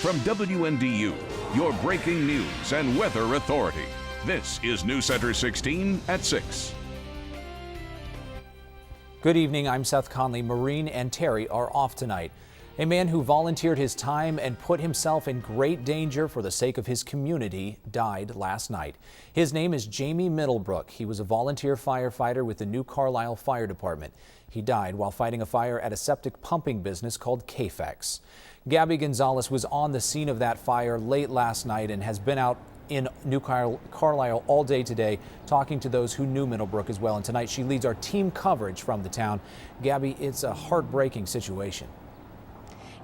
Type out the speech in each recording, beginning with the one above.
From WNDU, your breaking news and weather authority, this is News Center 16 at 6. Good evening, I'm Seth Conley. Maureen and Terry are off tonight. A man who volunteered his time and put himself in great danger for the sake of his community died last night. His name is Jamie Middlebrook. He was a volunteer firefighter with the New Carlisle Fire Department. He died while fighting a fire at a septic pumping business called KFEX. Gabby Gonzalez was on the scene of that fire late last night and has been out in New Carlisle all day today, talking to those who knew Middlebrook as well. And tonight she leads our team coverage from the town. Gabby, it's a heartbreaking situation.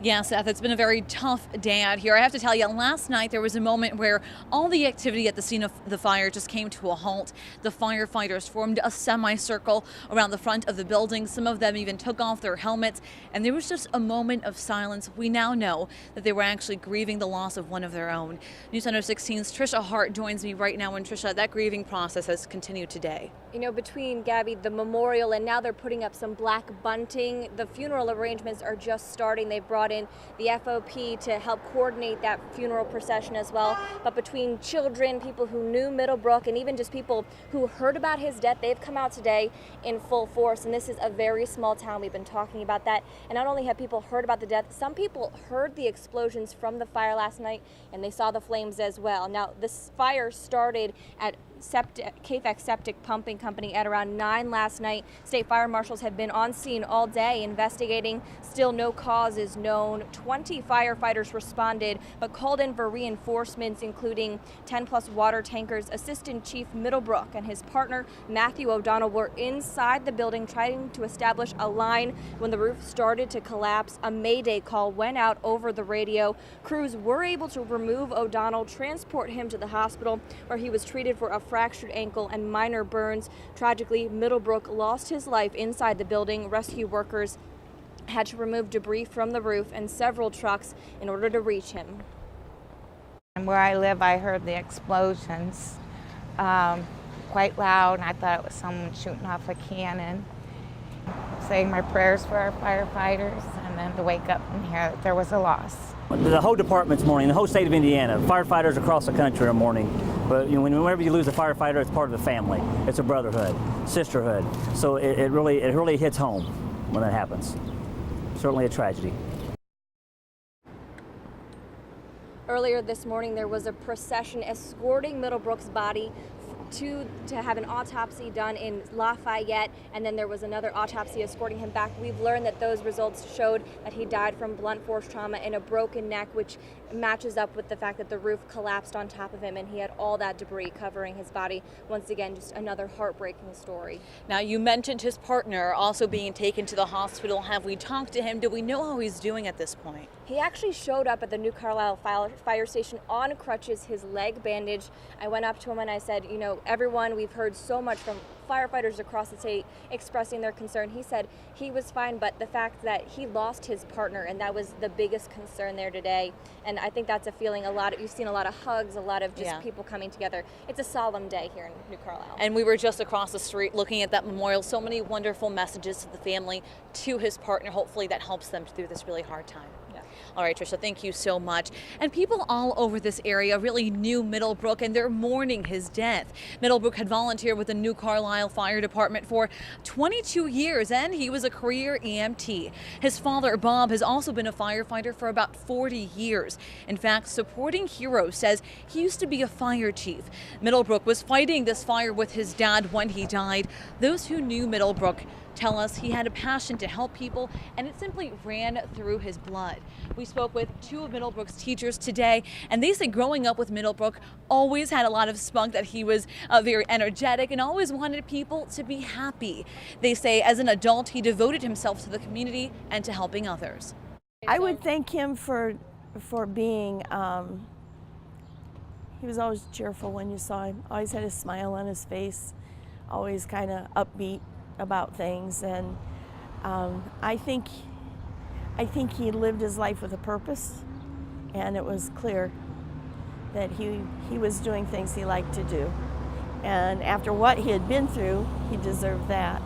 Yeah, Seth, it's been a very tough day out here. I have to tell you, last night there was a moment where all the activity at the scene of the fire just came to a halt. The firefighters formed a semicircle around the front of the building. Some of them even took off their helmets, and there was just a moment of silence. We now know that they were actually grieving the loss of one of their own. News Center 16's Trisha Hart joins me right now, and Trisha, that grieving process has continued today. You know, between Gabby, the memorial, and now they're putting up some black bunting. The funeral arrangements are just starting. They've brought in the FOP to help coordinate that funeral procession as well. But between children, people who knew Middlebrook, and even just people who heard about his death, they've come out today in full force. And this is a very small town. We've been talking about that. And not only have people heard about the death, some people heard the explosions from the fire last night, and they saw the flames as well. Now, this fire started at KFEX Septic Pumping Company at around 9 last night. State fire marshals have been on scene all day investigating. Still no cause is known. 20 firefighters responded, but called in for reinforcements, including 10+ water tankers. Assistant Chief Middlebrook and his partner Matthew O'Donnell were inside the building trying to establish a line when the roof started to collapse. A mayday call went out over the radio. Crews were able to remove O'Donnell, transport him to the hospital, where he was treated for a fractured ankle and minor burns. Tragically, Middlebrook lost his life inside the building. Rescue workers had to remove debris from the roof and several trucks in order to reach him. And where I live, I heard the explosions quite loud, and I thought it was someone shooting off a cannon. Saying my prayers for our firefighters, and then to wake up and hear that there was a loss. The whole department's mourning, the whole state of Indiana, firefighters across the country are mourning. But you know, whenever you lose a firefighter, it's part of the family. It's a brotherhood, sisterhood. So it really hits home when that happens. Certainly a tragedy. Earlier this morning, there was a procession escorting Middlebrook's body to have an autopsy done in Lafayette, and then there was another autopsy escorting him back. We've learned that those results showed that he died from blunt force trauma and a broken neck, which matches up with the fact that the roof collapsed on top of him and he had all that debris covering his body. Once again, just another heartbreaking story. Now, you mentioned his partner also being taken to the hospital. Have we talked to him? Do we know how he's doing at this point? He actually showed up at the New Carlisle fire station on crutches, his leg bandaged. I went up to him and I said, you know, everyone, we've heard so much from firefighters across the state expressing their concern. He said he was fine, but the fact that he lost his partner, and that was the biggest concern there today. And I think that's a feeling you've seen a lot of hugs, a lot of just people coming together. It's a solemn day here in New Carlisle. And we were just across the street looking at that memorial. So many wonderful messages to the family, to his partner. Hopefully that helps them through this really hard time. All right, Trisha, thank you so much. And people all over this area really knew Middlebrook, and they're mourning his death. Middlebrook had volunteered with the New Carlisle Fire Department for 22 years, and he was a career EMT. His father, Bob, has also been a firefighter for about 40 years. In fact, Supporting Heroes says he used to be a fire chief. Middlebrook was fighting this fire with his dad when he died. Those who knew Middlebrook tell us he had a passion to help people, and it simply ran through his blood. We spoke with two of Middlebrook's teachers today, and they say growing up with Middlebrook always had a lot of spunk, that he was very energetic and always wanted people to be happy. They say as an adult, he devoted himself to the community and to helping others. I would thank him for being, he was always cheerful when you saw him, always had a smile on his face, always kind of upbeat about things, and I think he lived his life with a purpose, and it was clear that he was doing things he liked to do, and after what he had been through, he deserved that.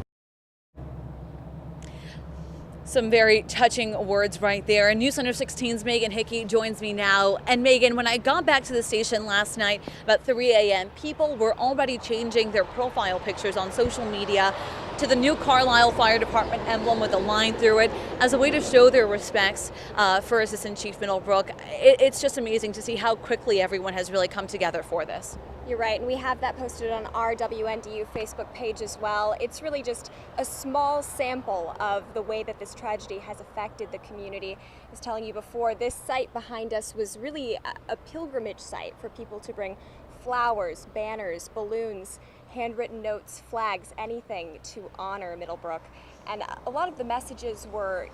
Some very touching words right there. And News Center 16's Megan Hickey joins me now. And Megan, when I got back to the station last night about 3 a.m., people were already changing their profile pictures on social media to the new Carlisle Fire Department emblem with a line through it as a way to show their respects for Assistant Chief Middlebrook. It's just amazing to see how quickly everyone has really come together for this. You're right, and we have that posted on our WNDU Facebook page as well. It's really just a small sample of the way that this tragedy has affected the community. I was telling you before, this site behind us was really a pilgrimage site for people to bring flowers, banners, balloons, handwritten notes, flags, anything to honor Middlebrook. And a lot of the messages were,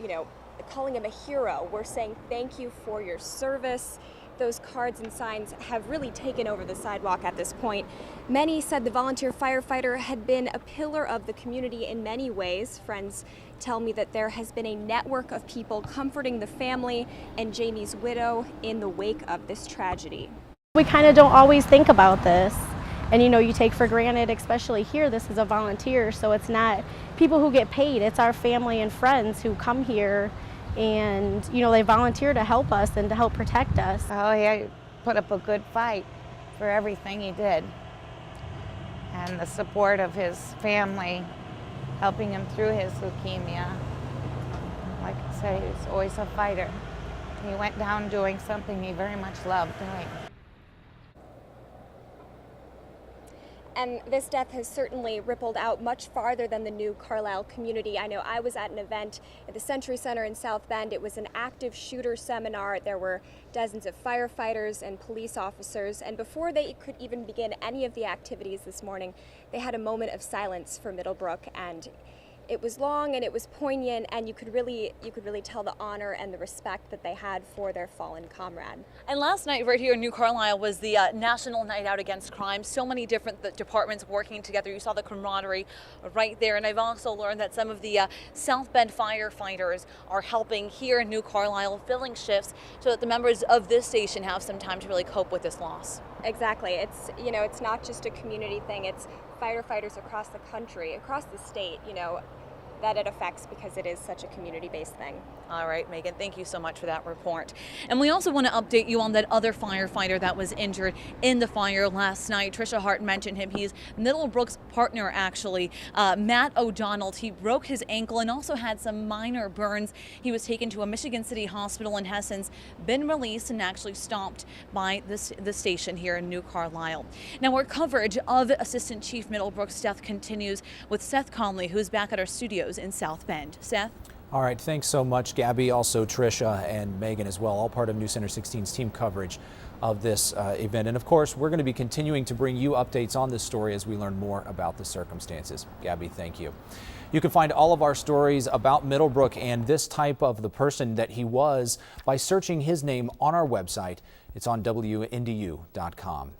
calling him a hero. We're saying thank you for your service. Those cards and signs have really taken over the sidewalk at this point. Many said the volunteer firefighter had been a pillar of the community in many ways. Friends tell me that there has been a network of people comforting the family and Jamie's widow in the wake of this tragedy. We kind of don't always think about this. And you take for granted, especially here, this is a volunteer, so it's not people who get paid, it's our family and friends who come here and, they volunteer to help us and to help protect us. Oh, he put up a good fight for everything he did. And the support of his family, helping him through his leukemia. Like I say, he's always a fighter. He went down doing something he very much loved doing. And this death has certainly rippled out much farther than the new Carlisle community. I know I was at an event at the Century Center in South Bend. It was an active shooter seminar. There were dozens of firefighters and police officers. And before they could even begin any of the activities this morning, they had a moment of silence for Middlebrook. And it was long and it was poignant, and you could really tell the honor and the respect that they had for their fallen comrade. And last night right here in New Carlisle was the National Night Out Against Crime. So many different departments working together. You saw the camaraderie right there. And I've also learned that some of the South Bend firefighters are helping here in New Carlisle, filling shifts so that the members of this station have some time to really cope with this loss. Exactly. It's not just a community thing. It's firefighters across the country, across the state, that it affects because it is such a community-based thing. All right, Megan, thank you so much for that report. And we also want to update you on that other firefighter that was injured in the fire last night. Trisha Hart mentioned him. He's Middlebrook's partner, actually. Matt O'Donnell. He broke his ankle and also had some minor burns. He was taken to a Michigan City hospital and has since been released and actually stopped by the station here in New Carlisle. Now, our coverage of Assistant Chief Middlebrook's death continues with Seth Conley, who's back at our studios in South Bend. Seth? All right, thanks so much, Gabby, also Trisha and Megan as well, all part of News Center 16's team coverage of this event. And of course, we're going to be continuing to bring you updates on this story as we learn more about the circumstances. Gabby, thank you. You can find all of our stories about Middlebrook and this type of the person that he was by searching his name on our website. It's on WNDU.com.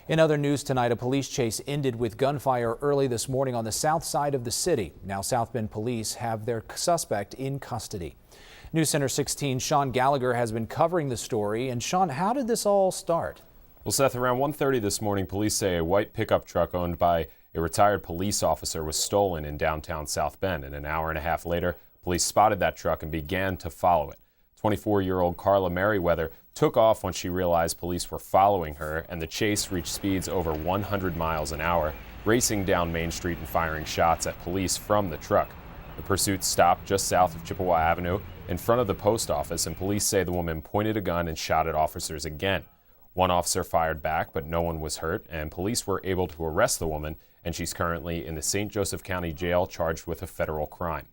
In other news tonight, a police chase ended with gunfire early this morning on the south side of the city. Now South Bend police have their suspect in custody. News Center 16's Sean Gallagher has been covering the story. And Sean, how did this all start? Well, Seth, around 1:30 this morning, police say a white pickup truck owned by a retired police officer was stolen in downtown South Bend. And an hour and a half later, police spotted that truck and began to follow it. 24-year-old Carla Merriweather took off when she realized police were following her, and the chase reached speeds over 100 miles an hour, racing down Main Street and firing shots at police from the truck. The pursuit stopped just south of Chippewa Avenue in front of the post office, and police say the woman pointed a gun and shot at officers again. One officer fired back, but no one was hurt, and police were able to arrest the woman, and she's currently in the St. Joseph County Jail charged with a federal crime.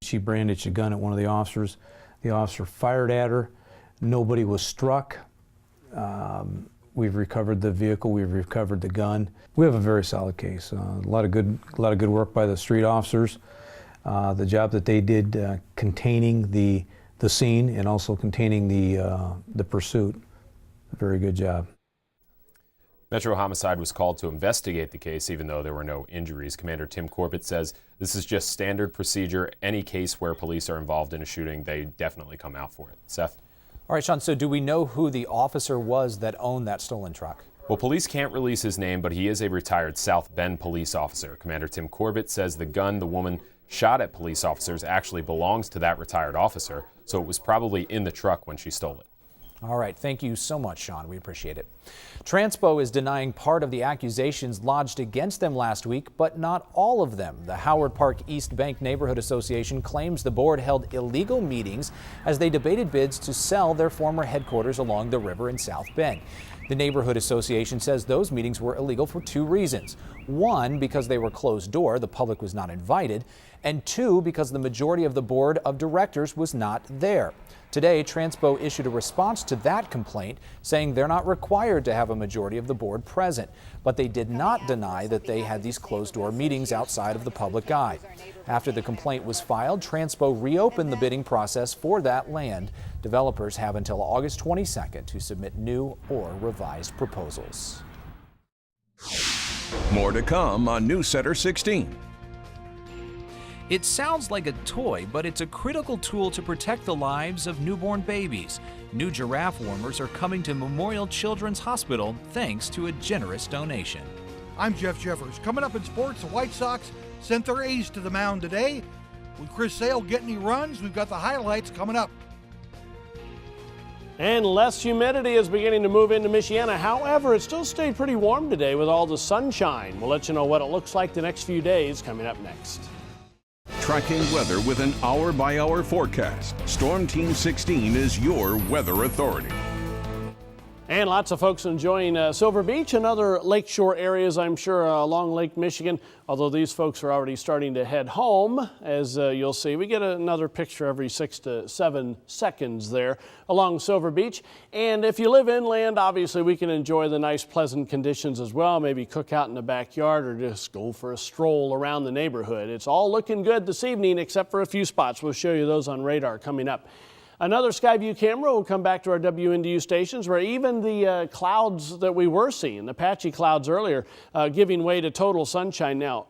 She brandished a gun at one of the officers. The officer fired at her. Nobody was struck. We've recovered the vehicle. We've recovered the gun. We have a very solid case. A lot of good work by the street officers. The job that they did containing the scene and also containing the pursuit. Very good job. Metro Homicide was called to investigate the case, even though there were no injuries. Commander Tim Corbett says this is just standard procedure. Any case where police are involved in a shooting, they definitely come out for it. Seth? All right, Sean, so do we know who the officer was that owned that stolen truck? Well, police can't release his name, but he is a retired South Bend police officer. Commander Tim Corbett says the gun the woman shot at police officers actually belongs to that retired officer, so it was probably in the truck when she stole it. All right, thank you so much, Sean. We appreciate it. Transpo is denying part of the accusations lodged against them last week, but not all of them. The Howard Park East Bank Neighborhood Association claims the board held illegal meetings as they debated bids to sell their former headquarters along the river in South Bend. The Neighborhood Association says those meetings were illegal for two reasons. One, because they were closed door, the public was not invited, and two, because the majority of the board of directors was not there. Today, Transpo issued a response to that complaint, saying they're not required to have a majority of the board present, but they did not deny that they had these closed-door meetings outside of the public eye. After the complaint was filed, Transpo reopened the bidding process for that land. Developers have until August 22nd to submit new or revised proposals. More to come on News Center 16. It sounds like a toy, but it's a critical tool to protect the lives of newborn babies. New giraffe warmers are coming to Memorial Children's Hospital thanks to a generous donation. I'm Jeff Jeffers. Coming up in sports, the White Sox sent their ace to the mound today. Will Chris Sale get any runs? We've got the highlights coming up. And less humidity is beginning to move into Michiana. However, it still stayed pretty warm today with all the sunshine. We'll let you know what it looks like the next few days coming up next. Tracking weather with an hour-by-hour forecast. Storm Team 16 is your weather authority. And lots of folks enjoying Silver Beach and other lakeshore areas, I'm sure, along Lake Michigan. Although these folks are already starting to head home, as you'll see. We get another picture every 6 to 7 seconds there along Silver Beach. And if you live inland, obviously we can enjoy the nice, pleasant conditions as well. Maybe cook out in the backyard or just go for a stroll around the neighborhood. It's all looking good this evening, except for a few spots. We'll show you those on radar coming up. Another Skyview camera will come back to our WNDU stations where even the clouds that we were seeing, the patchy clouds earlier, giving way to total sunshine now.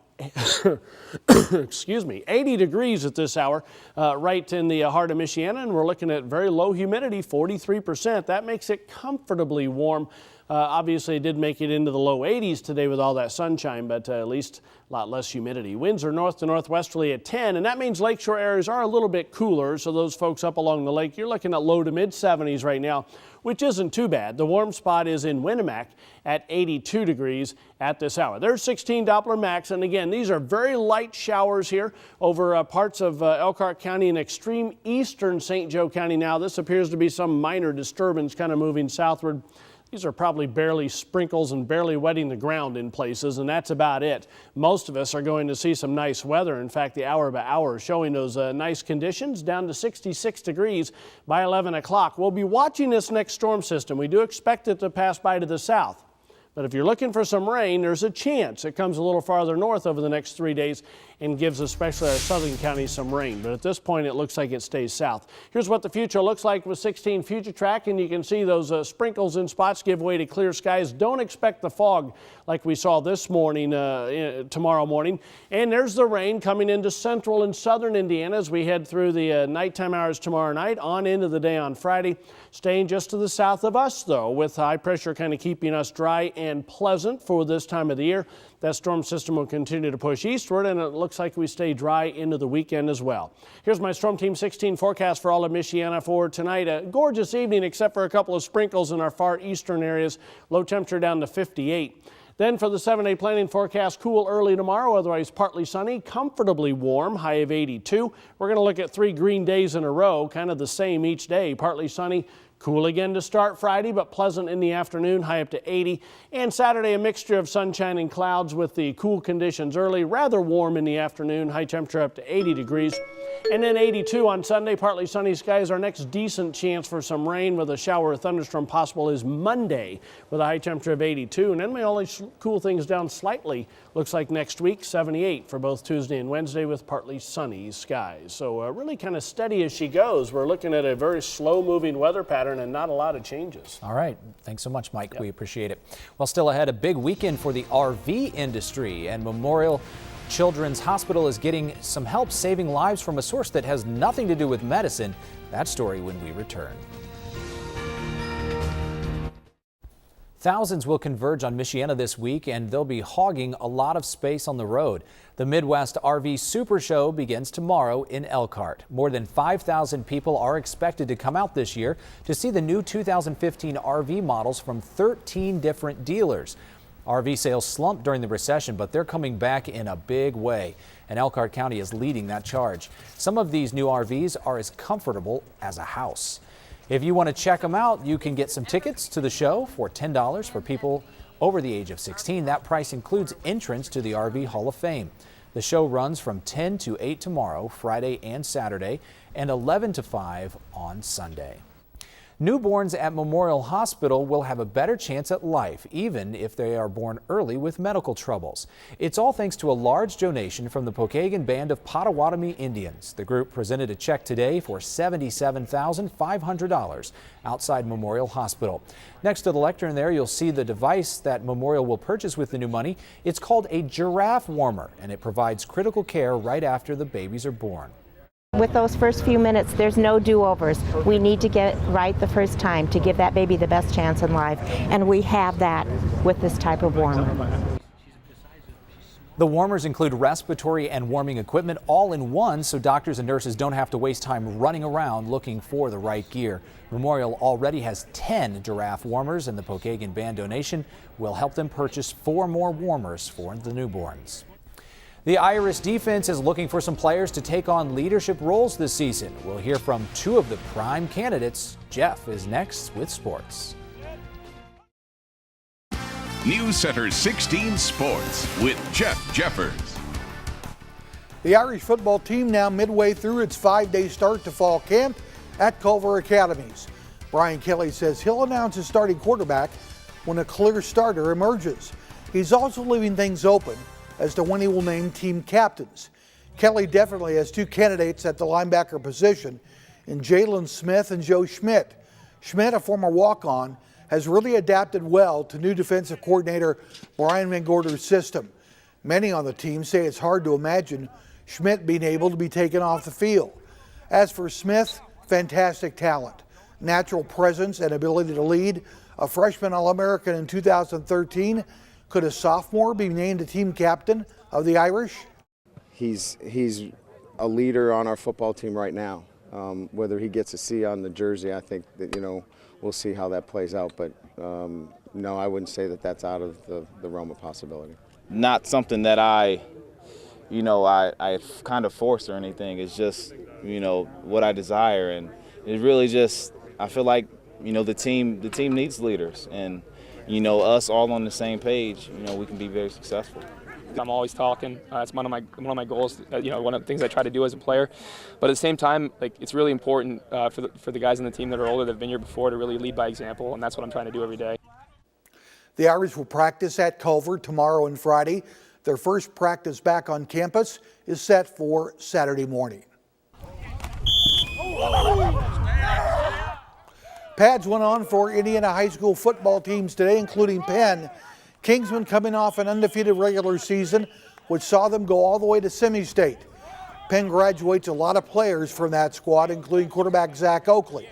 Excuse me, 80 degrees at this hour right in the heart of Michiana, and we're looking at very low humidity, 43%. That makes it comfortably warm. Obviously, it did make it into the low 80s today with all that sunshine, but at least a lot less humidity. Winds are north to northwesterly at 10, and that means lakeshore areas are a little bit cooler. So those folks up along the lake, you're looking at low to mid 70s right now, which isn't too bad. The warm spot is in Winnemac at 82 degrees at this hour. There's 16 Doppler max, and again, these are very light showers here over parts of Elkhart County and extreme eastern St. Joe County now. This appears to be some minor disturbance kind of moving southward. These are probably barely sprinkles and barely wetting the ground in places, and that's about it. Most of us are going to see some nice weather. In fact, the hour by hour is showing those nice conditions down to 66 degrees by 11 o'clock. We'll be watching this next storm system. We do expect it to pass by to the south. But if you're looking for some rain, there's a chance it comes a little farther north over the next 3 days and gives especially our southern counties some rain. But at this point, it looks like it stays south. Here's what the future looks like with 16 Future Track, and you can see those sprinkles in spots give way to clear skies. Don't expect the fog like we saw this morning, tomorrow morning. And there's the rain coming into central and southern Indiana as we head through the nighttime hours tomorrow night on into the day on Friday. Staying just to the south of us, though, with high pressure kind of keeping us dry and pleasant for this time of the year. That storm system will continue to push eastward, and it looks like we stay dry into the weekend as well. Here's my Storm Team 16 forecast for all of Michiana for tonight. A gorgeous evening, except for a couple of sprinkles in our far eastern areas. Low temperature down to 58. Then for the 7-day planning forecast, cool early tomorrow, otherwise partly sunny, comfortably warm, high of 82. We're going to look at 3 green days in a row, kind of the same each day, partly sunny. Cool again to start Friday, but pleasant in the afternoon, high up to 80. And Saturday, a mixture of sunshine and clouds with the cool conditions early, rather warm in the afternoon, high temperature up to 80 degrees. And then 82 on Sunday, partly sunny skies. Our next decent chance for some rain with a shower or thunderstorm possible is Monday with a high temperature of 82. And then we only cool things down slightly. Looks like next week, 78 for both Tuesday and Wednesday with partly sunny skies. So really kind of steady as she goes. We're looking at a very slow-moving weather pattern and not a lot of changes. All right. Thanks so much, Mike. Yep. We appreciate it. Well, still ahead, a big weekend for the RV industry, and Memorial Children's Hospital is getting some help saving lives from a source that has nothing to do with medicine. That story when we return. Thousands will converge on Michiana this week, and they'll be hogging a lot of space on the road. The Midwest RV Super Show begins tomorrow in Elkhart. More than 5,000 people are expected to come out this year to see the new 2015 RV models from 13 different dealers. RV sales slumped during the recession, but they're coming back in a big way, and Elkhart County is leading that charge. Some of these new RVs are as comfortable as a house. If you want to check them out, you can get some tickets to the show for $10 for people over the age of 16. That price includes entrance to the RV Hall of Fame. The show runs from 10 to 8 tomorrow, Friday and Saturday, and 11 to 5 on Sunday. Newborns at Memorial Hospital will have a better chance at life, even if they are born early with medical troubles. It's all thanks to a large donation from the Pokagon Band of Potawatomi Indians. The group presented a check today for $77,500 outside Memorial Hospital. Next to the lectern there, you'll see the device that Memorial will purchase with the new money. It's called a giraffe warmer, and it provides critical care right after the babies are born. With those first few minutes, there's no do-overs. We need to get it right the first time to give that baby the best chance in life, and we have that with this type of warmer. The warmers include respiratory and warming equipment all in one, so doctors and nurses don't have to waste time running around looking for the right gear. Memorial already has 10 giraffe warmers, and the Pokagon Band donation will help them purchase 4 more warmers for the newborns. The Irish defense is looking for some players to take on leadership roles this season. We'll hear from 2 of the prime candidates. Jeff is next with sports. News Center 16 Sports with Jeff Jeffers. The Irish football team now midway through its 5-day start to fall camp at Culver Academies. Brian Kelly says he'll announce his starting quarterback when a clear starter emerges. He's also leaving things open as to when he will name team captains. Kelly definitely has 2 candidates at the linebacker position in Jalen Smith and Joe Schmidt. Schmidt, a former walk-on, has really adapted well to new defensive coordinator Brian Van Gorder's system. Many on the team say it's hard to imagine Schmidt being able to be taken off the field. As for Smith, fantastic talent, natural presence and ability to lead, a freshman All-American in 2013. Could a sophomore be named a team captain of the Irish? He's a leader on our football team right now. Whether he gets a C on the jersey, I think that, we'll see how that plays out. But no, I wouldn't say that that's out of the realm of possibility. Not something that I kind of force or anything. It's just, what I desire. And it really just, I feel like, the team needs leaders. And us all on the same page, we can be very successful. I'm always talking. It's one of my goals. One of the things I try to do as a player. But at the same time, it's really important for the guys on the team that are older, that have been here before, to really lead by example, and that's what I'm trying to do every day. The Irish will practice at Culver tomorrow and Friday. Their first practice back on campus is set for Saturday morning. Pads went on for Indiana high school football teams today, including Penn. Kingsman coming off an undefeated regular season, which saw them go all the way to semi-state. Penn graduates a lot of players from that squad, including quarterback Zach Oakley.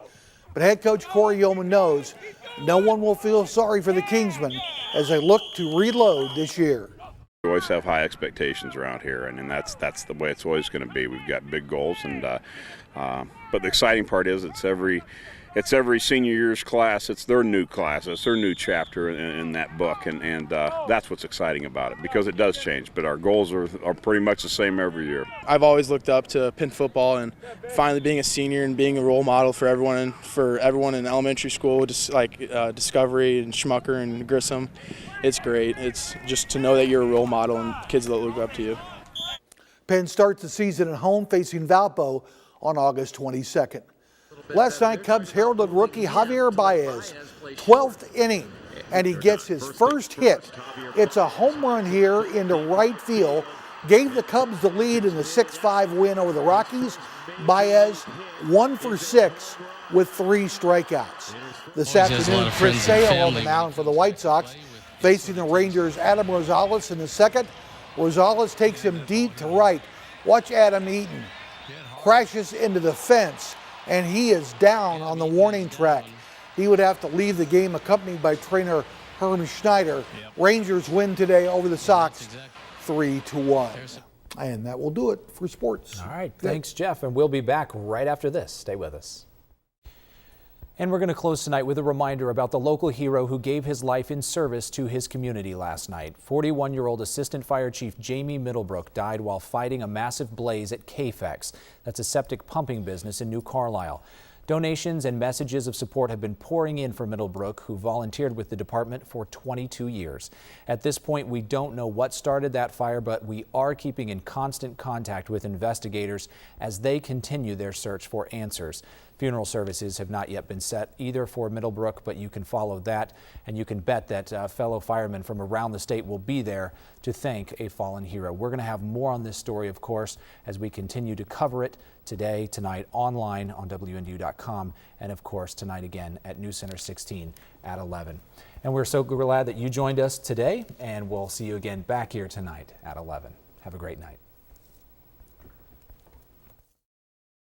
But head coach Corey Yeoman knows no one will feel sorry for the Kingsmen as they look to reload this year. We always have high expectations around here, and that's the way it's always going to be. We've got big goals, and but the exciting part is it's every senior year's class. It's their new class. It's their new chapter in that book, and that's what's exciting about it, because it does change. But our goals are pretty much the same every year. I've always looked up to Penn football, and finally being a senior and being a role model for everyone in elementary school, just like Discovery and Schmucker and Grissom, it's great. It's just to know that you're a role model and kids that look up to you. Penn starts the season at home facing Valpo on August 22nd. Last night, Cubs heralded rookie Javier Baez, 12th inning, and he gets his first hit. It's a home run here into right field, gave the Cubs the lead in the 6-5 win over the Rockies. Baez 1 for 6 with 3 strikeouts. This afternoon, Chris Sale on the mound for the White Sox, facing the Rangers' Adam Rosales in the second. Rosales takes him deep to right. Watch Adam Eaton. Crashes into the fence, and he is down on the warning track. He would have to leave the game, accompanied by trainer Herm Schneider. Rangers win today over the Sox 3-1. And that will do it for sports. All right, thanks, Jeff. And we'll be back right after this. Stay with us. And we're going to close tonight with a reminder about the local hero who gave his life in service to his community last night. 41-year-old Assistant Fire Chief Jamie Middlebrook died while fighting a massive blaze at KFEX. That's a septic pumping business in New Carlisle. Donations and messages of support have been pouring in for Middlebrook, who volunteered with the department for 22 years. At this point, we don't know what started that fire, but we are keeping in constant contact with investigators as they continue their search for answers. Funeral services have not yet been set either for Middlebrook, but you can follow that, and you can bet that fellow firemen from around the state will be there to thank a fallen hero. We're going to have more on this story, of course, as we continue to cover it today, tonight, online on WNDU.com, and of course tonight again at News Center 16 at 11. And we're so glad that you joined us today, and we'll see you again back here tonight at 11. Have a great night.